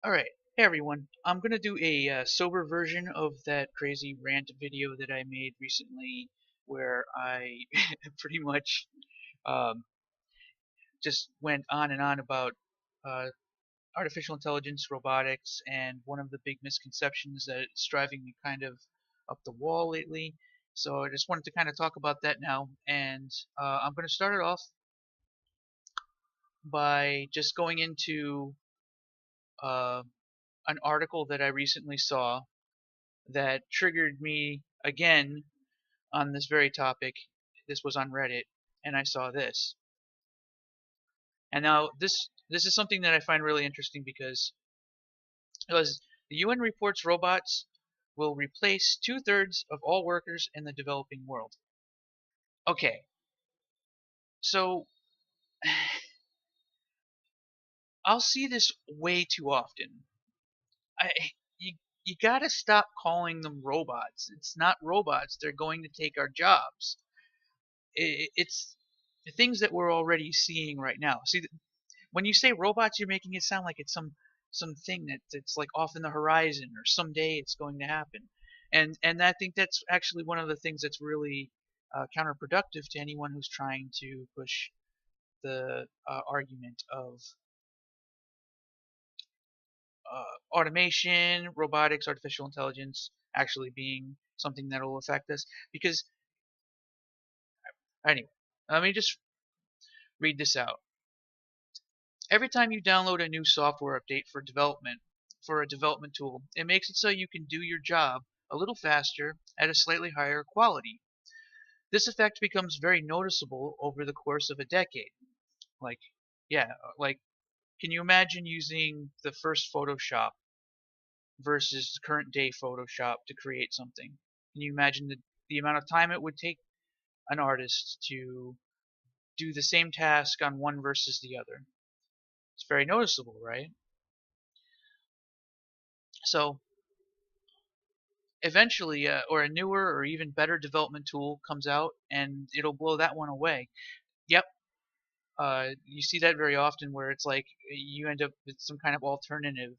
Alright, hey everyone. I'm gonna do a sober version of that crazy rant video that I made recently where I pretty much um, just went on and on about uh, artificial intelligence, robotics, and one of the big misconceptions that's driving me kind of up the wall lately. So I just wanted to kind of talk about that now, and I'm gonna start it off by just going into uh, an article that I recently saw that triggered me again on this very topic. This was on Reddit, and I saw this. And now this is something that I find really interesting because the UN reports robots will replace two-thirds of all workers in the developing world. Okay, so I'll see this way too often. I you you gotta stop calling them robots. It's not robots. They're going to take our jobs. It's the things that we're already seeing right now. See, when you say robots, you're making it sound like it's something that's like off in the horizon or someday it's going to happen. And I think that's actually one of the things that's really counterproductive to anyone who's trying to push the argument of automation, robotics, artificial intelligence actually being something that will affect us. Because anyway, let me just read this out. Every time you download a new software update for a development tool, it makes it so you can do your job a little faster at a slightly higher quality. This effect becomes very noticeable over the course of a decade. Like, yeah, like, can you imagine using the first Photoshop versus current day Photoshop to create something? Can you imagine the amount of time it would take an artist to do the same task on one versus the other? It's very noticeable, right? So eventually, or a newer or even better development tool comes out and it'll blow that one away. Yep, you see that very often where it's like you end up with some kind of alternative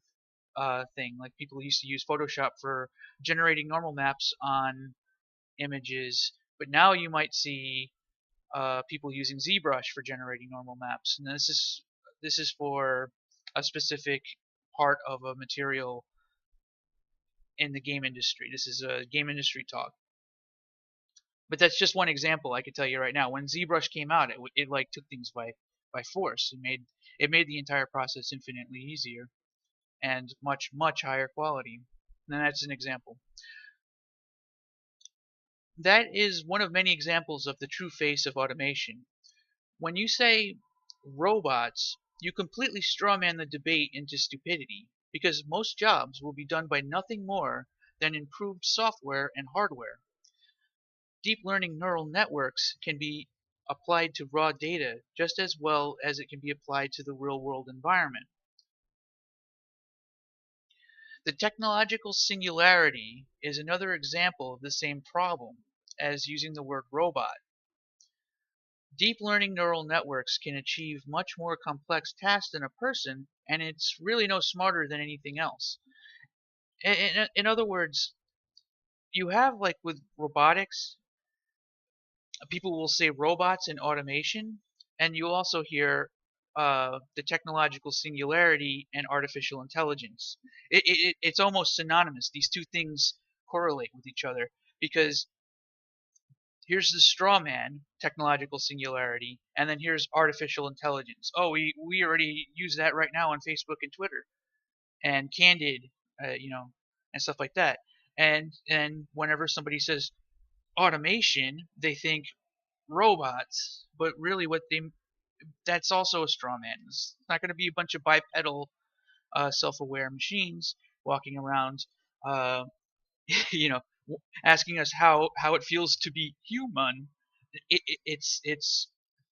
thing. Like people used to use Photoshop for generating normal maps on images, but now you might see people using ZBrush for generating normal maps. And this is for a specific part of a material in the game industry. This is a game industry talk. But that's just one example I could tell you right now. When ZBrush came out, it like took things by force. It made the entire process infinitely easier and much higher quality. And that's an example. That is one of many examples of the true face of automation. When you say robots, you completely strawman the debate into stupidity because most jobs will be done by nothing more than improved software and hardware. Deep learning neural networks can be applied to raw data just as well as it can be applied to the real-world environment. The technological singularity is another example of the same problem as using the word robot. Deep learning neural networks can achieve much more complex tasks than a person, and it's really no smarter than anything else. In other words, you have like with robotics, people will say robots and automation, and you also hear the technological singularity and artificial intelligence. It's almost synonymous. These two things correlate with each other because here's the straw man, technological singularity, and then here's artificial intelligence. Oh, we already use that right now on Facebook and Twitter and Candid, and stuff like that. And whenever somebody says automation, they think robots, but really that's also a straw man. It's not going to be a bunch of bipedal, self-aware machines walking around, uh, you know, asking us how it feels to be human. It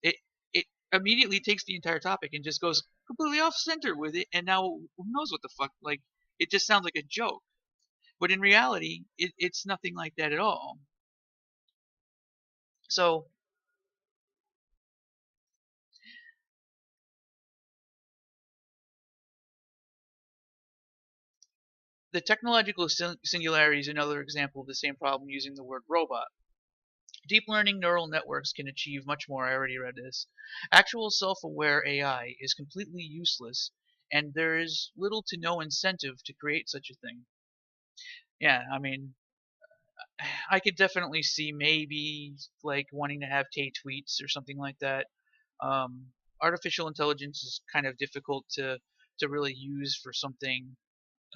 it immediately takes the entire topic and just goes completely off center with it, and now who knows what the fuck? Like it just sounds like a joke, but in reality, it's nothing like that at all. So The technological singularity is another example of the same problem using the word robot. Deep learning neural networks can achieve much more. I already read this. Actual self-aware AI is completely useless, and there is little to no incentive to create such a thing. Yeah, I mean, I could definitely see maybe like wanting to have Tay tweets or something like that. Artificial intelligence is kind of difficult to really use for something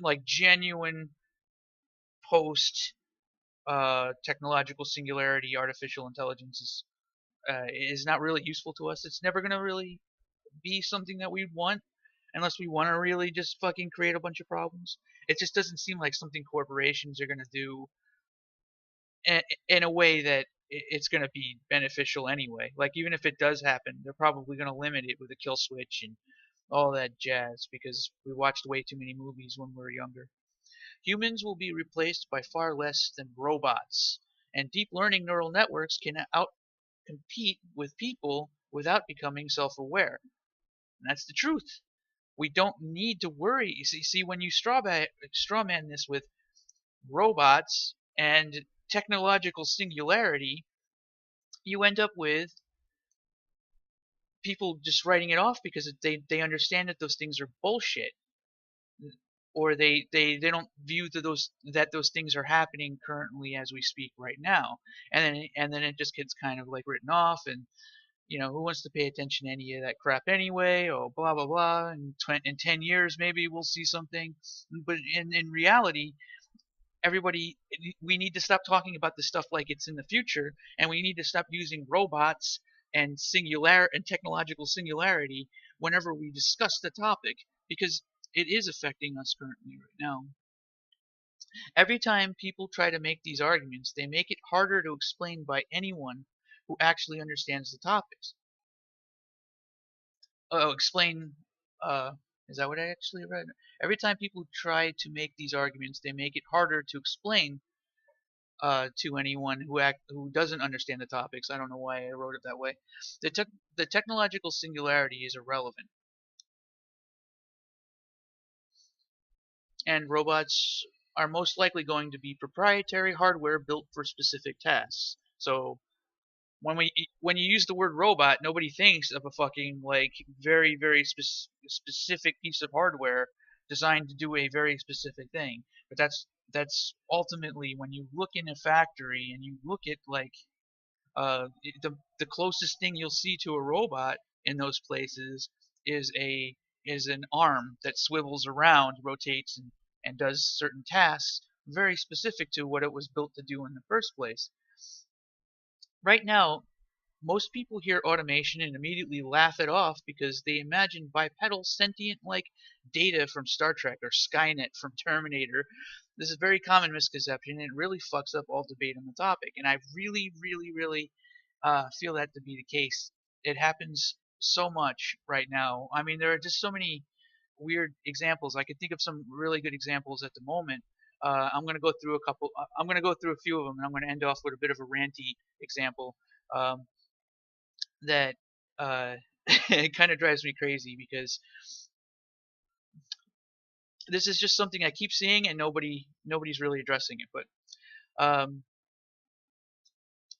like genuine post technological singularity. Artificial intelligence is not really useful to us. It's never gonna really be something that we want unless we want to really just fucking create a bunch of problems. It just doesn't seem like something corporations are gonna do in a way that it's going to be beneficial anyway. Like even if it does happen, they're probably going to limit it with a kill switch and all that jazz because we watched way too many movies when we were younger. Humans will be replaced by far less than robots, and deep learning neural networks can outcompete with people without becoming self-aware. And that's the truth. We don't need to worry. See, when you strawman this with robots and technological singularity, you end up with people just writing it off because they understand that those things are bullshit, or they don't view those things are happening currently as we speak right now, and then it just gets kind of like written off, and who wants to pay attention to any of that crap anyway? Oh, blah blah blah. In 10 years maybe we'll see something, but in reality everybody, we need to stop talking about this stuff like it's in the future, and we need to stop using robots and singular and technological singularity whenever we discuss the topic, because it is affecting us currently right now. Every time people try to make these arguments, they make it harder to explain by anyone who actually understands the topics. Oh, explain. Is that what I actually read? Every time people try to make these arguments, they make it harder to explain to anyone who doesn't understand the topics. I don't know why I wrote it that way. The technological singularity is irrelevant, and robots are most likely going to be proprietary hardware built for specific tasks. So when you use the word robot, nobody thinks of a fucking like very specific piece of hardware designed to do a very specific thing. But that's ultimately when you look in a factory and you look at like the closest thing you'll see to a robot in those places is a is an arm that swivels around, rotates, and does certain tasks very specific to what it was built to do in the first place. Right now, most people hear automation and immediately laugh it off because they imagine bipedal sentient like Data from Star Trek or Skynet from Terminator. This is a very common misconception, and it really fucks up all debate on the topic. And I really feel that to be the case. It happens so much right now. I mean, there are just so many weird examples. I could think of some really good examples at the moment. I'm going to go through a couple. I'm going to go through a few of them, and I'm going to end off with a bit of a ranty example. Um, that it kind of drives me crazy because this is just something I keep seeing and nobody's really addressing it. But um,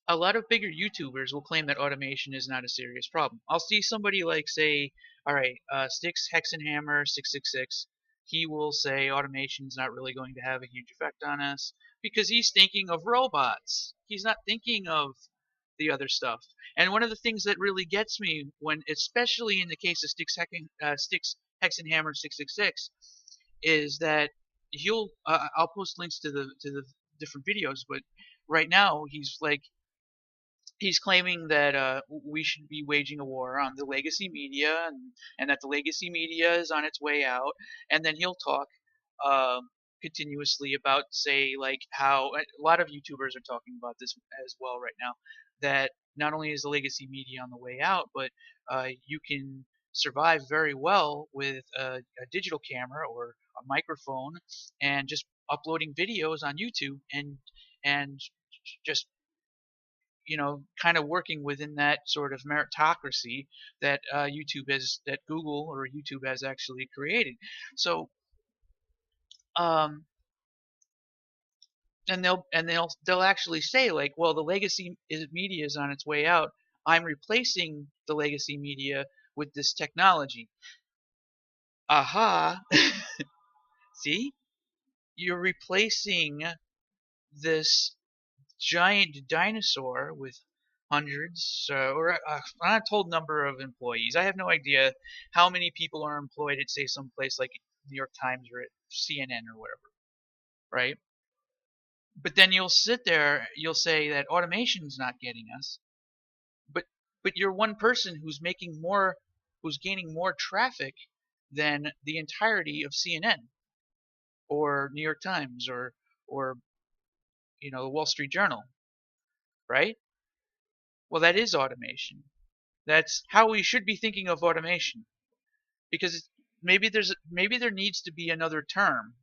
a lot of bigger YouTubers will claim that automation is not a serious problem. I'll see somebody like say, all right, Sticks Hexenhammer 666. He will say automation is not really going to have a huge effect on us because he's thinking of robots. He's not thinking of the other stuff. And one of the things that really gets me when, especially in the case of Sticks Hexenhammer 666, is that I'll post links to the different videos, but right now he's claiming that we should be waging a war on the legacy media, and that the legacy media is on its way out, and then he'll talk um, continuously about, say, like how a lot of YouTubers are talking about this as well right now, that not only is the legacy media on the way out, but you can survive very well with a digital camera or a microphone and just uploading videos on YouTube and just kind of working within that sort of meritocracy that that Google or YouTube has actually created. So they'll actually say like, well, the media is on its way out. I'm replacing the legacy media with this technology. Aha. See, you're replacing this giant dinosaur with hundreds or an untold number of employees. I have no idea how many people are employed at, say, some place like New York Times or at CNN or whatever, right? But then you'll sit there, you'll say that automation's not getting us, but you're one person who's gaining more traffic than the entirety of CNN or New York Times or the Wall Street Journal, right? Well, that is automation. That's how we should be thinking of automation, because maybe there needs to be another term.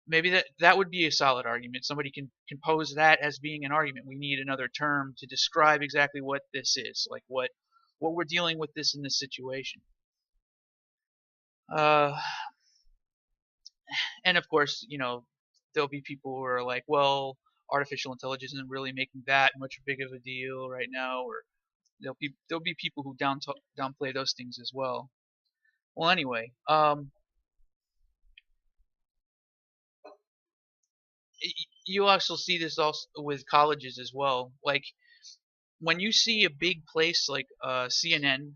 Maybe that would be a solid argument. Somebody can pose that as being an argument. We need another term to describe exactly what this is, like what we're dealing with this in this situation. Uh, and of course, there'll be people who are like, well, artificial intelligence isn't really making that much big of a deal right now, or there'll be people who downplay those things as well. Well, anyway, you also see this also with colleges as well. Like when you see a big place like CNN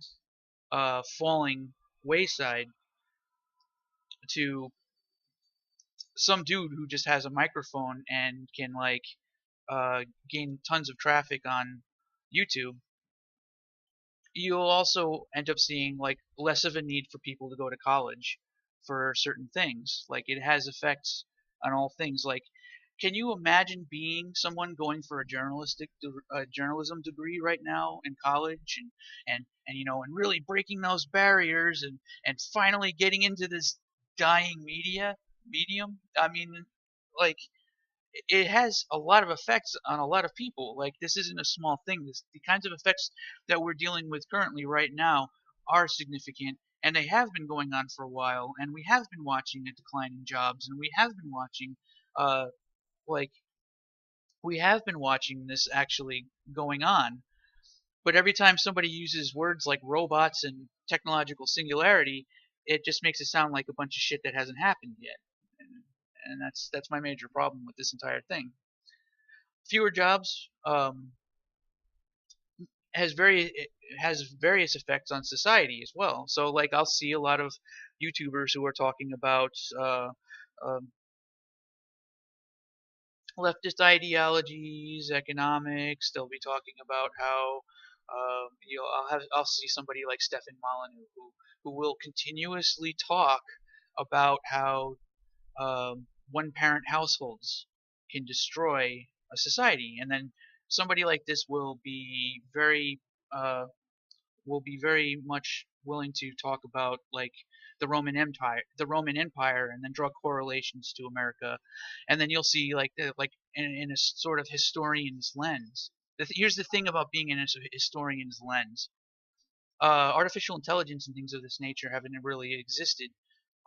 falling wayside to some dude who just has a microphone and can like gain tons of traffic on YouTube, you'll also end up seeing like less of a need for people to go to college for certain things. Like it has effects on all things. Like, can you imagine being someone going for a journalism degree right now in college and really breaking those barriers and finally getting into this dying medium? I mean, like it has a lot of effects on a lot of people. Like this isn't a small thing. The kinds of effects that we're dealing with currently right now are significant, and they have been going on for a while. And we have been watching a decline in jobs, and we have been watching, uh, like we have been watching this actually going on. But every time somebody uses words like robots and technological singularity, it just makes it sound like a bunch of shit that hasn't happened yet. And that's my major problem with this entire thing. Fewer jobs has various effects on society as well. So like I'll see a lot of YouTubers who are talking about um, leftist ideologies, economics. They'll be talking about how I'll see somebody like Stefan Molyneux who will continuously talk about how one-parent households can destroy a society, and then somebody like this uh, will be very much willing to talk about like the Roman Empire, and then draw correlations to America, and then you'll see like in a sort of historian's lens. Here's the thing about being in a historian's lens: artificial intelligence and things of this nature haven't really existed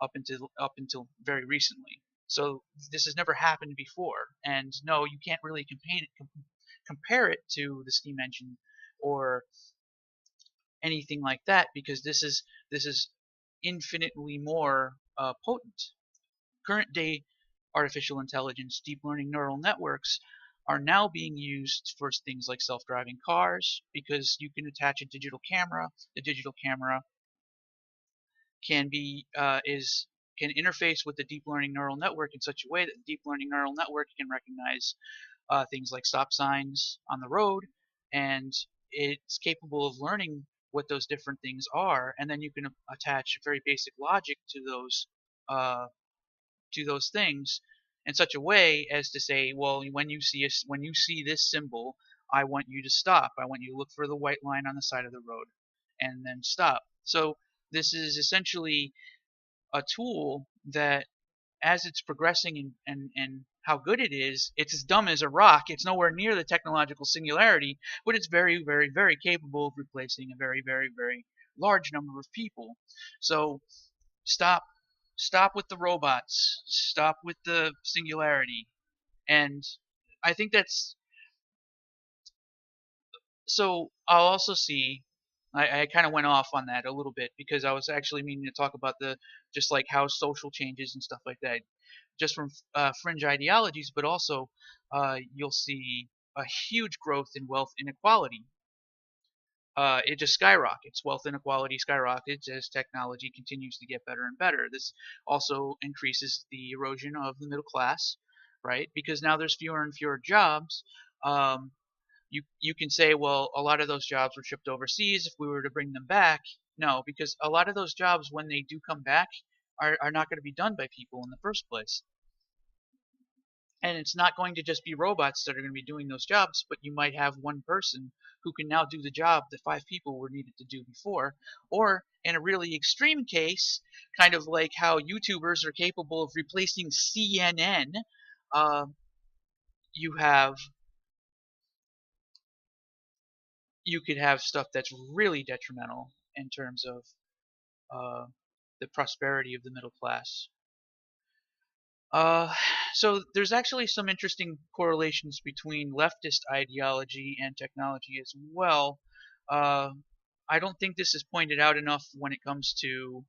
up until very recently. So this has never happened before, and no, you can't really compare it to the steam engine or anything like that, because this is infinitely more potent. Current day artificial intelligence, deep learning neural networks are now being used for things like self-driving cars, because you can attach a digital camera. The digital camera can be is can interface with the deep learning neural network in such a way that the deep learning neural network can recognize things like stop signs on the road, and it's capable of learning what those different things are, and then you can attach very basic logic uh, to those things in such a way as to say, well, when you see this symbol, I want you to stop. I want you to look for the white line on the side of the road, and then stop. So this is essentially a tool that, as it's progressing and how good it is, it's as dumb as a rock. It's nowhere near the technological singularity, but it's very, very, very capable of replacing a very, very, very large number of people. So stop, stop with the robots. Stop with the singularity. And I think that's so. I'll also see. I kind of went off on that a little bit because I was actually meaning to talk about the just like how social changes and stuff like that, just from fringe ideologies, but also you'll see a huge growth in wealth inequality. It just skyrockets. Wealth inequality skyrockets as technology continues to get better and better. This also increases the erosion of the middle class, right? Because now there's fewer and fewer jobs. Um, you can say, well, a lot of those jobs were shipped overseas. If we were to bring them back, no, because a lot of those jobs, when they do come back, are not going to be done by people in the first place. And it's not going to just be robots that are going to be doing those jobs, but you might have one person who can now do the job that five people were needed to do before. Or in a really extreme case, kind of like how YouTubers are capable of replacing CNN, uh, you have you could have stuff that's really detrimental in terms of uh, the prosperity of the middle class. Uh, so there's actually some interesting correlations between leftist ideology and technology as well. Uh, I don't think this is pointed out enough when it comes to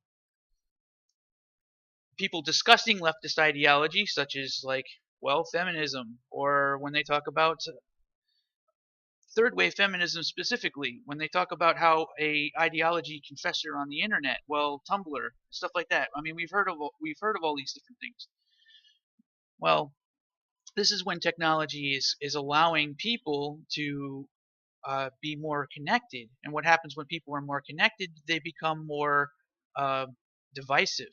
people discussing leftist ideology, such as like, well, feminism, or when they talk about third wave feminism specifically, when they talk about how a ideology can fester on the internet, well, Tumblr, stuff like that. I mean, we've heard of all these different things. Well, this is when technology is allowing people to be more connected. And what happens when people are more connected? They become more uh, divisive.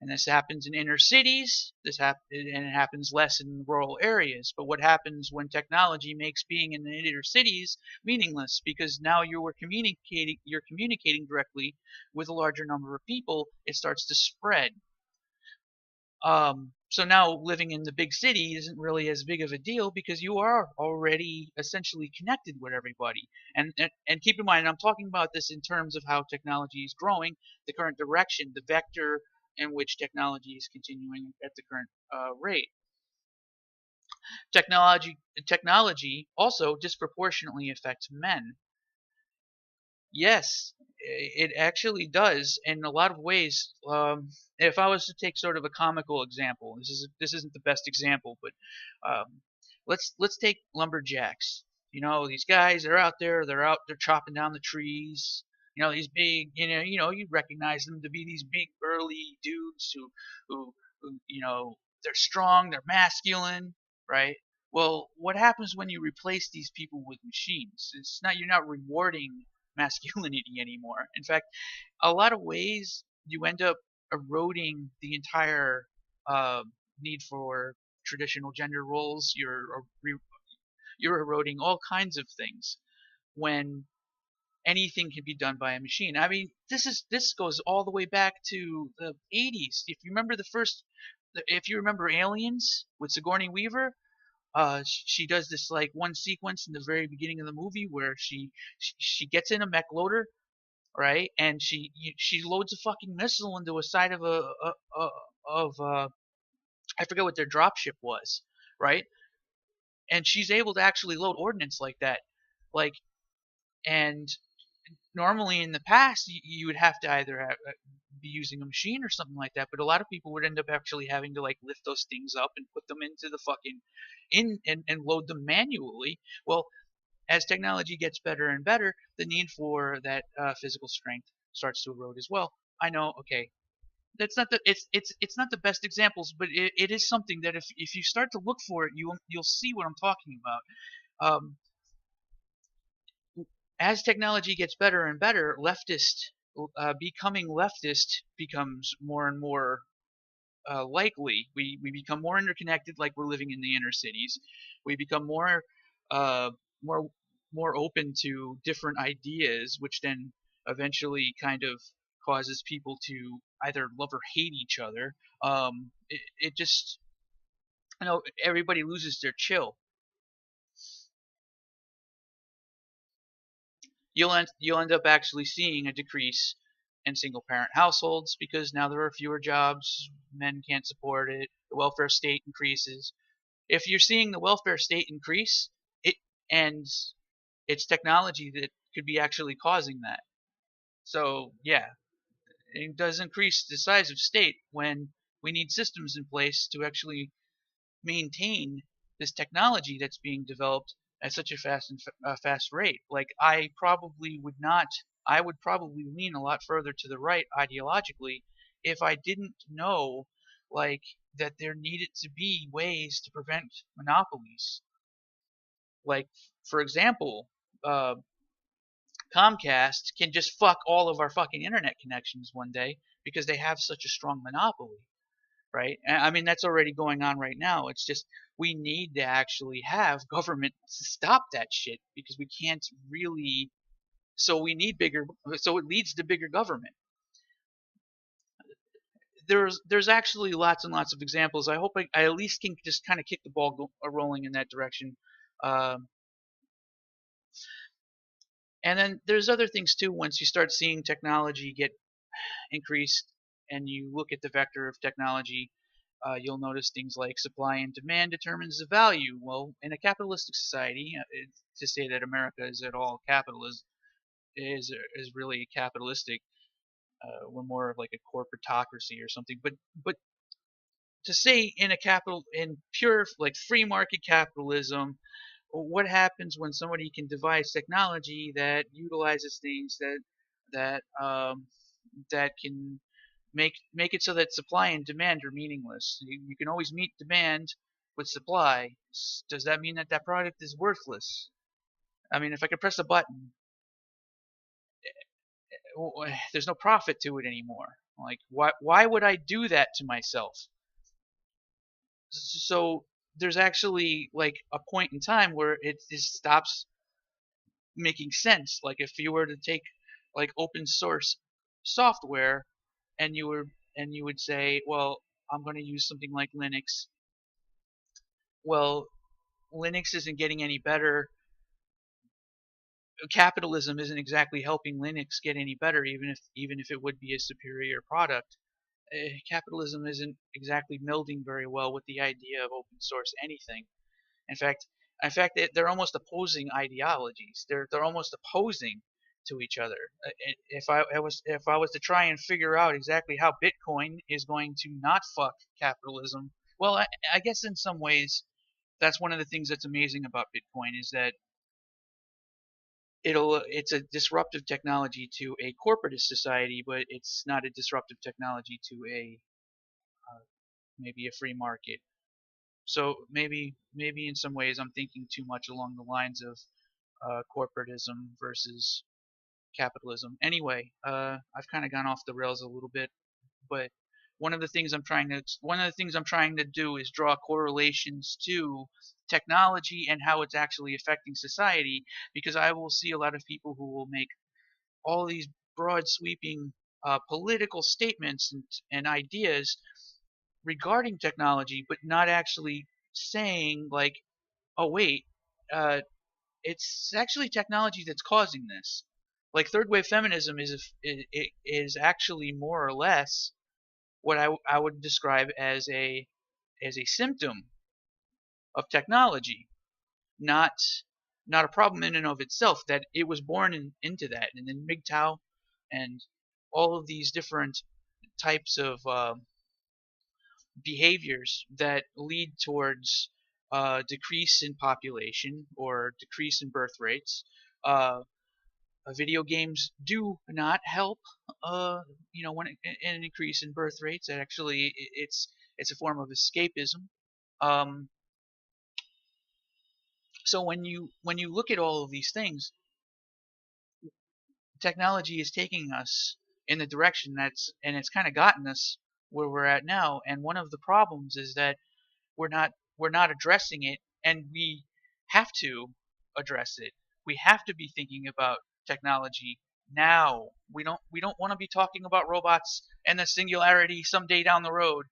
And this happens in inner cities. And it happens less in rural areas. But what happens when technology makes being in the inner cities meaningless? Because now you're communicating directly with a larger number of people. It starts to spread. So now living in the big city isn't really as big of a deal because you are already essentially connected with everybody. And keep in mind, I'm talking about this in terms of how technology is growing, the current direction, the vector in which technology is continuing at the current rate. Technology also disproportionately affects men. Yes, it actually does in a lot of ways. If I was to take sort of a comical example, this isn't the best example, but um, let's take lumberjacks. These guys are out there. They're chopping down the trees. These big. You recognize them to be these big burly dudes who they're strong. They're masculine, right? Well, what happens when you replace these people with machines? You're not rewarding masculinity anymore. In fact, a lot of ways you end up eroding the entire uh, need for traditional gender roles. You're eroding all kinds of things when anything can be done by a machine. I mean, this goes all the way back to the 80s. If you remember Aliens with Sigourney Weaver, she does this like one sequence in the very beginning of the movie where she gets in a mech loader, right, and she loads a fucking missile into a side of of I forget what their dropship was, right, and she's able to actually load ordnance like that, like, and normally in the past you would have to either be using a machine or something like that, but a lot of people would end up actually having to like lift those things up and put them into the fucking in and load them manually. Well, as technology gets better and better, the need for that physical strength starts to erode as well. I know, okay, that's not the it's not the best examples, but it is something that if you start to look for it, you'll see what I'm talking about. As technology gets better and better, becoming leftist becomes more and more likely. We become more interconnected, like we're living in the inner cities. We become uh, more more open to different ideas, which then eventually kind of causes people to either love or hate each other. It just everybody loses their chill. You'll end up actually seeing a decrease in single parent households because now there are fewer jobs, men can't support it, the welfare state increases. If you're seeing the welfare state increase, it and it's technology that could be actually causing that. So yeah, it does increase the size of state when we need systems in place to actually maintain this technology that's being developed at such a fast rate. Like I would probably lean a lot further to the right ideologically if I didn't know like that there needed to be ways to prevent monopolies. Like for example, uh, Comcast can just fuck all of our fucking internet connections one day because they have such a strong monopoly, right? I mean, that's already going on right now. It's just we need to actually have government to stop that shit because we can't really. So we need bigger. So it leads to bigger government. There's actually lots and lots of examples. I hope I at least can just kind of kick the ball rolling in that direction. Um, and then there's other things too. Once you start seeing technology get increased and you look at the vector of technology, you'll notice things like supply and demand determines the value. Well, in a capitalistic society, to say that America is at all capitalist is really capitalistic. We're more of like a corporatocracy or something. But to say in a capital in pure like free market capitalism, what happens when somebody can devise technology that utilizes things that can make it so that supply and demand are meaningless. You can always meet demand with supply. Does that mean that that product is worthless? I mean, if I could press a button, there's no profit to it anymore. Like, why would I do that to myself? So there's actually like a point in time where it just stops making sense. Like if you were to take like open source software and you would say, well, I'm going to use something like Linux. Well, Linux isn't getting any better. Capitalism isn't exactly helping Linux get any better, even if it would be a superior product. Capitalism isn't exactly melding very well with the idea of open source anything. In fact, they're almost opposing ideologies. They're almost opposing to each other. If I was to try and figure out exactly how Bitcoin is going to not fuck capitalism, well, I guess in some ways that's one of the things that's amazing about Bitcoin is that it's a disruptive technology to a corporatist society, but it's not a disruptive technology to a maybe a free market. So maybe in some ways I'm thinking too much along the lines of corporatism versus capitalism. Anyway, I've kind of gone off the rails a little bit, but one of the things I'm trying to do is draw correlations to technology and how it's actually affecting society, because I will see a lot of people who will make all these broad sweeping political statements and ideas regarding technology, but not actually saying like, oh wait, uh, it's actually technology that's causing this. Like third wave feminism is actually more or less what I would describe as a symptom of technology, not not a problem in and of itself. That it was born into that, and then MGTOW and all of these different types of behaviors that lead towards decrease in population or decrease in birth rates. Uh, Video games do not help. When an increase in birth rates, actually, it's a form of escapism. Um, so when you look at all of these things, technology is taking us in the direction and it's kind of gotten us where we're at now. And one of the problems is that we're not addressing it, and we have to address it. We have to be thinking about technology now. We don't want to be talking about robots and the singularity someday down the road,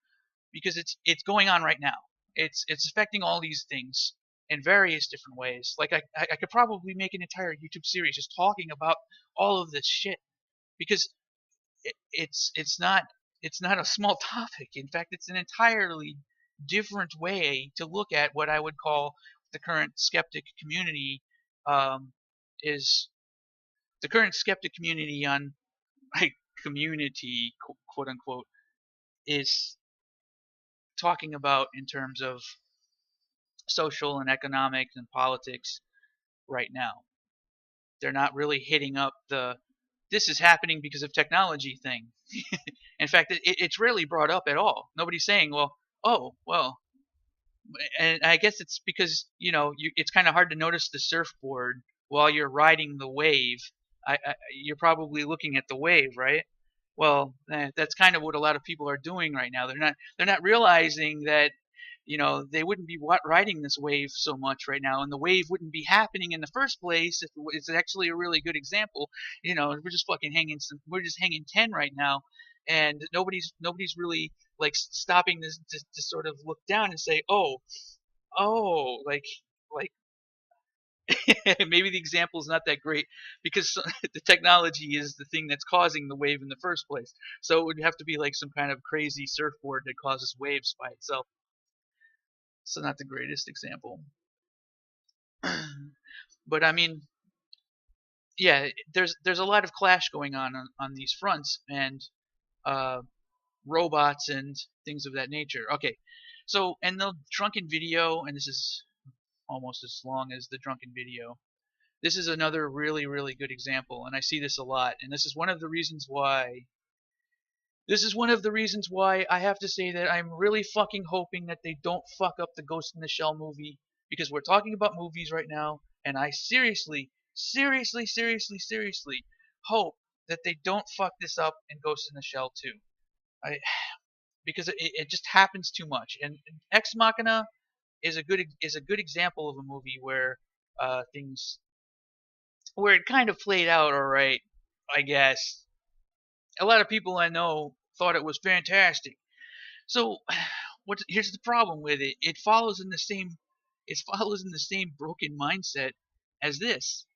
because it's going on right now. It's affecting all these things in various different ways. Like I could probably make an entire YouTube series just talking about all of this shit, because it's not a small topic. In fact, it's an entirely different way to look at what I would call the current skeptic community. Um, is the current skeptic community on like community quote unquote is talking about in terms of social and economic and politics right now. They're not really hitting up the this is happening because of technology thing. In fact, it's rarely brought up at all. Nobody's saying, well, oh, well, and I guess it's because it's kind of hard to notice the surfboard while you're riding the wave. You're probably looking at the wave, right? Well, that's kind of what a lot of people are doing right now. They're not realizing that they wouldn't be riding this wave so much right now, and the wave wouldn't be happening in the first place. It's actually a really good example. We're just hanging 10 right now, and nobody's really like stopping this to sort of look down and say, like maybe the example is not that great because the technology is the thing that's causing the wave in the first place. So it would have to be like some kind of crazy surfboard that causes waves by itself. So not the greatest example. But I mean, yeah, there's a lot of clash going on these fronts, and uh, robots and things of that nature. Okay, so and the drunken video, and this is almost as long as the drunken video. This is another really, really good example, and I see this a lot. And this is one of the reasons why I have to say that I'm really fucking hoping that they don't fuck up the Ghost in the Shell movie, because we're talking about movies right now, and I seriously, seriously, seriously, seriously hope that they don't fuck this up in Ghost in the Shell too. I because it just happens too much. And Ex Machina is a good example of a movie where things where it kind of played out all right, I guess. A lot of people I know thought it was fantastic. So, here's the problem with it. It follows in the same broken mindset as this.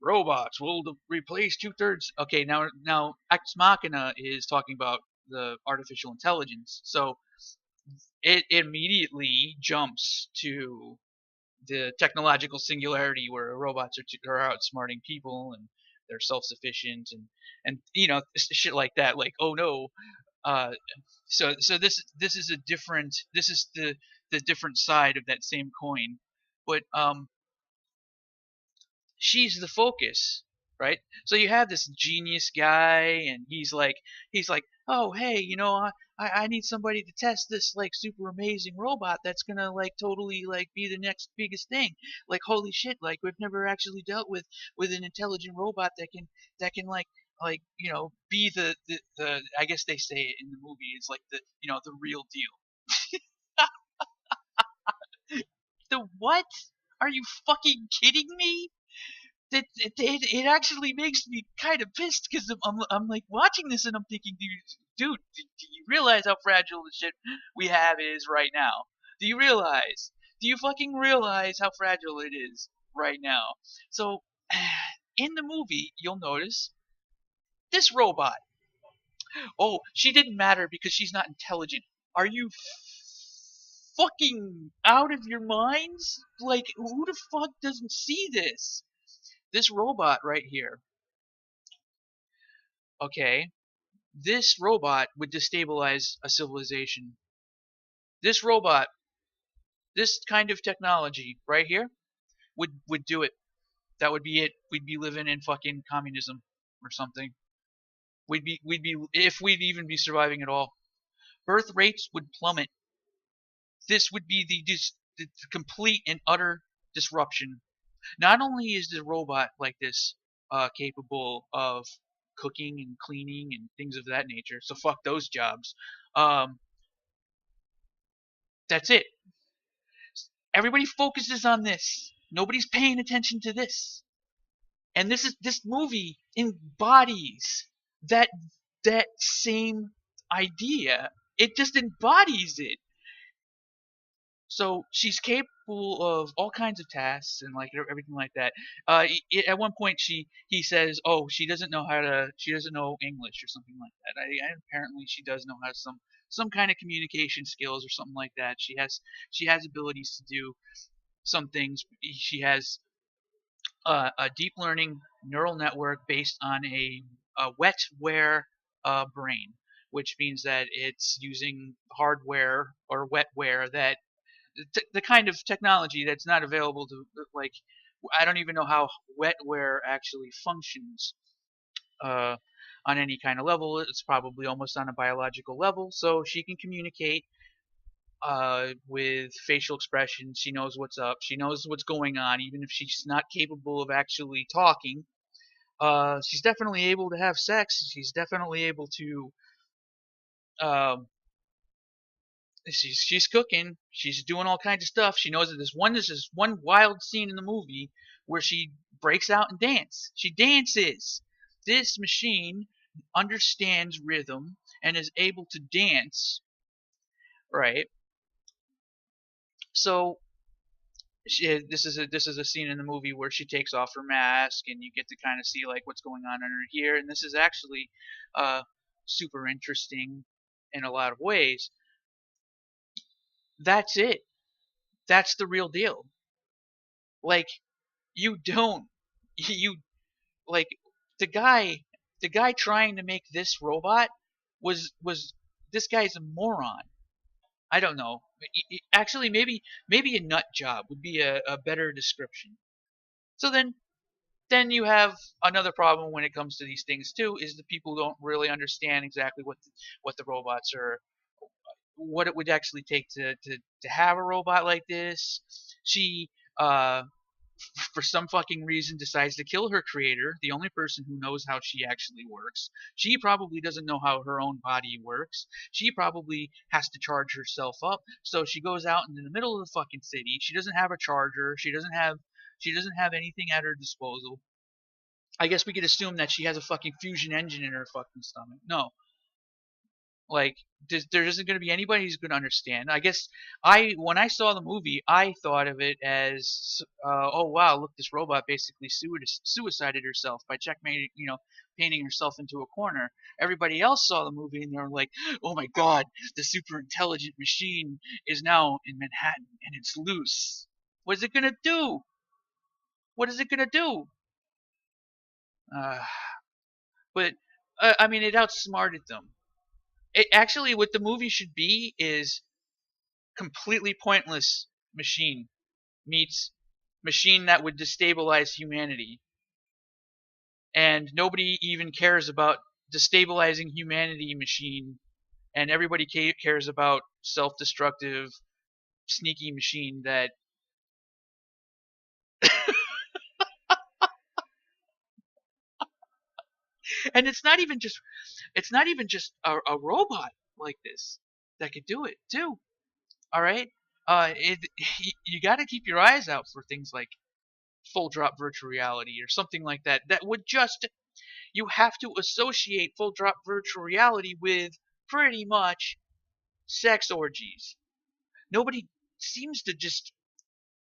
Robots will replace 2/3. Okay, now Ex Machina is talking about the artificial intelligence. So it immediately jumps to the technological singularity where robots are outsmarting people and they're self-sufficient and shit like that. Like, oh no. uh so this is the different side of that same coin. But she's the focus, right? So you have this genius guy, and he's like, oh hey, I need somebody to test this like super amazing robot that's gonna like totally like be the next biggest thing. Like holy shit, like we've never actually dealt with an intelligent robot that can be the I guess they say it in the movie, it's like the real deal. The what? Are you fucking kidding me? It actually makes me kind of pissed because I'm like watching this and I'm thinking, dude, do you realize how fragile the shit we have is right now? Do you realize? Do you fucking realize how fragile it is right now? So, in the movie, you'll notice this robot. Oh, she didn't matter because she's not intelligent. Are you fucking out of your minds? Like, who the fuck doesn't see this? This robot right here, okay, this robot would destabilize a civilization. This robot, this kind of technology right here, would do it. That would be it. We'd be living in fucking communism or something. We'd be if we'd even be surviving at all. Birth rates would plummet. This would be the complete and utter disruption. Not only is the robot like this capable of cooking and cleaning and things of that nature, so fuck those jobs. Um, that's it. Everybody focuses on this. Nobody's paying attention to this. And this movie embodies that that same idea. It just embodies it. So she's capable of all kinds of tasks and like everything like that. At one point, he says, "Oh, she doesn't know English or something like that." Apparently she does know how some kind of communication skills or something like that. She has abilities to do some things. She has a deep learning neural network based on a wetware brain, which means that it's using hardware or wetware that the kind of technology that's not available to, like, I don't even know how wetware actually functions uh, on any kind of level. It's probably almost on a biological level, so she can communicate with facial expressions. She knows what's up. She knows what's going on, even if she's not capable of actually talking. She's definitely able to have sex. She's definitely able to. Um, she's cooking. She's doing all kinds of stuff. She knows that this one wild scene in the movie where she breaks out and dance. She dances. This machine understands rhythm and is able to dance. Right. So this is a scene in the movie where she takes off her mask and you get to kind of see like what's going on under here, and this is actually uh, super interesting in a lot of ways. That's it. That's the real deal. Like, you don't you like the guy the guy trying to make this robot was this guy's a moron. I don't know. Actually, maybe a nut job would be a better description. So then you have another problem when it comes to these things too, is the people don't really understand exactly what the robots are, what it would actually take to have a robot like this. She uh for some fucking reason decides to kill her creator, the only person who knows how she actually works. She probably doesn't know how her own body works. She probably has to charge herself up. So she goes out into the middle of the fucking city. She doesn't have a charger. She doesn't have anything at her disposal. I guess we could assume that she has a fucking fusion engine in her fucking stomach. No, like there isn't going to be anybody who's going to understand. I guess when I saw the movie, I thought of it as, oh wow, look, this robot basically suicided herself by checkmating, painting herself into a corner. Everybody else saw the movie and they were like, oh my god, the super intelligent machine is now in Manhattan and it's loose. What is it going to do? What is it going to do? Uh, but I mean, it outsmarted them. Actually, what the movie should be is completely pointless machine meets machine that would destabilize humanity, and nobody even cares about destabilizing humanity machine, and everybody cares about self-destructive sneaky machine that. And it's not even just a robot like this that could do it too. All right. You got to keep your eyes out for things like full drop virtual reality or something like that. That would just, you have to associate full drop virtual reality with pretty much sex orgies. Nobody seems to just,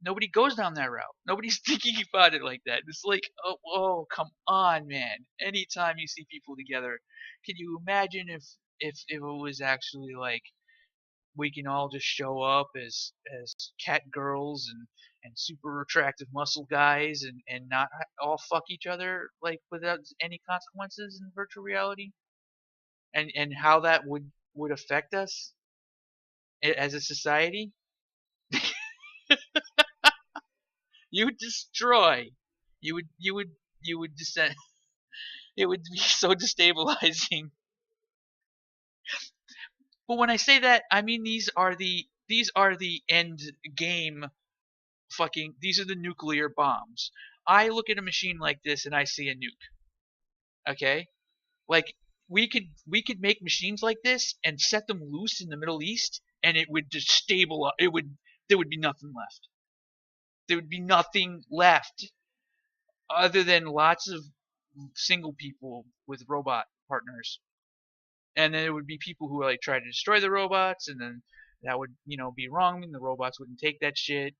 nobody goes down that route. Nobody's thinking about it like that. It's like, oh, come on, man. Anytime you see people together, can you imagine if it was actually like we can all just show up as cat girls and super attractive muscle guys and not all fuck each other like without any consequences in virtual reality, and how that would affect us as a society. You would destroy. You would descend. It would be so destabilizing. But when I say that, I mean these are the end game. Fucking, these are the nuclear bombs. I look at a machine like this and I see a nuke. Okay, like we could make machines like this and set them loose in the Middle East, and it would destabilize. There would be nothing left. There would be nothing left other than lots of single people with robot partners, and then there would be people who like try to destroy the robots, and then that would be wrong, and the robots wouldn't take that shit.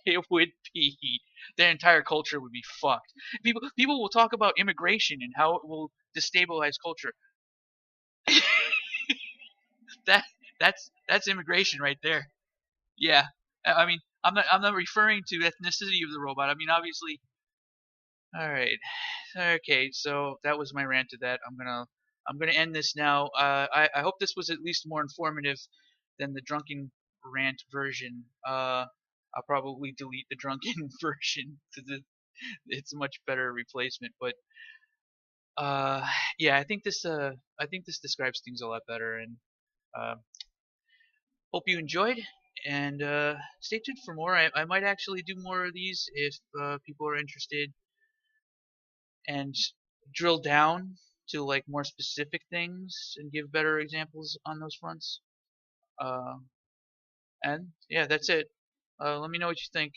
It would be, their entire culture would be fucked. People will talk about immigration and how it will destabilize culture. that that's immigration right there. Yeah. I mean, I'm not referring to ethnicity of the robot. I mean, obviously. All right. Okay. So that was my rant to that. I'm gonna end this now. I hope this was at least more informative than the drunken rant version. I'll probably delete the drunken version because it's a much better replacement. But uh, yeah, I think this describes things a lot better. And uh, hope you enjoyed. And stay tuned for more. I might actually do more of these if people are interested and drill down to like more specific things and give better examples on those fronts. Uh, and yeah, that's it. Let me know what you think.